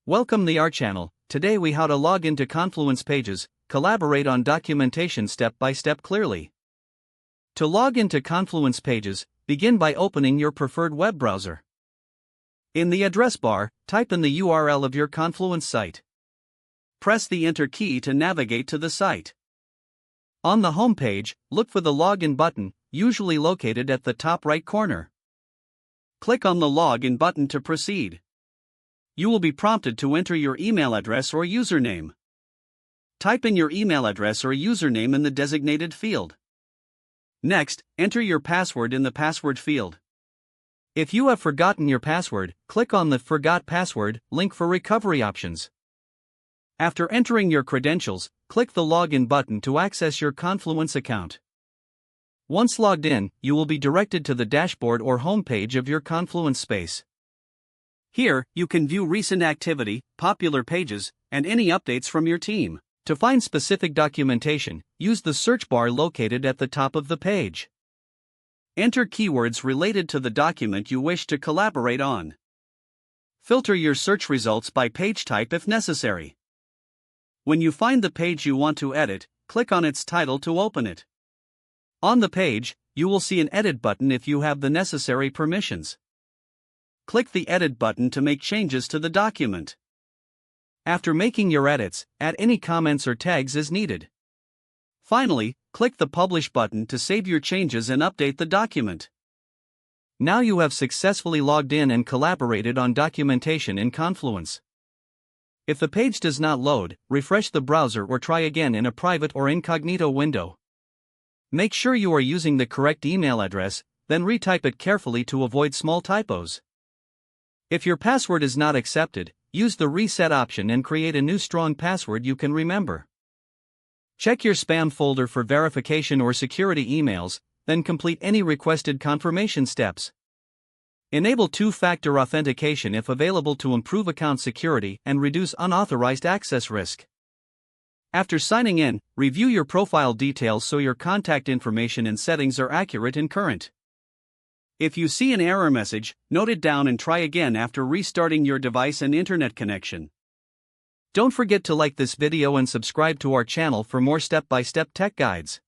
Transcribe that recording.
Welcome to our channel. Today we how to log into Confluence pages, collaborate on documentation step by step clearly. To log into Confluence pages, begin by opening your preferred web browser. In the address bar, type in the URL of your Confluence site. Press the Enter key to navigate to the site. On the home page, look for the Login button, usually located at the top right corner. Click on the Login button to proceed. You will be prompted to enter your email address or username. Type in your email address or username in the designated field. Next, enter your password in the password field. If you have forgotten your password, click on the Forgot Password link for recovery options. After entering your credentials, click the Login button to access your Confluence account. Once logged in, you will be directed to the dashboard or home page of your Confluence space. Here, you can view recent activity, popular pages, and any updates from your team. To find specific documentation, use the search bar located at the top of the page. Enter keywords related to the document you wish to collaborate on. Filter your search results by page type if necessary. When you find the page you want to edit, click on its title to open it. On the page, you will see an Edit button if you have the necessary permissions. Click the Edit button to make changes to the document. After making your edits, add any comments or tags as needed. Finally, click the Publish button to save your changes and update the document. Now you have successfully logged in and collaborated on documentation in Confluence. If the page does not load, refresh the browser or try again in a private or incognito window. Make sure you are using the correct email address, then retype it carefully to avoid small typos. If your password is not accepted, use the Reset option and create a new strong password you can remember. Check your spam folder for verification or security emails, then complete any requested confirmation steps. Enable two-factor authentication if available to improve account security and reduce unauthorized access risk. After signing in, review your profile details so your contact information and settings are accurate and current. If you see an error message, note it down and try again after restarting your device and internet connection. Don't forget to like this video and subscribe to our channel for more step-by-step tech guides.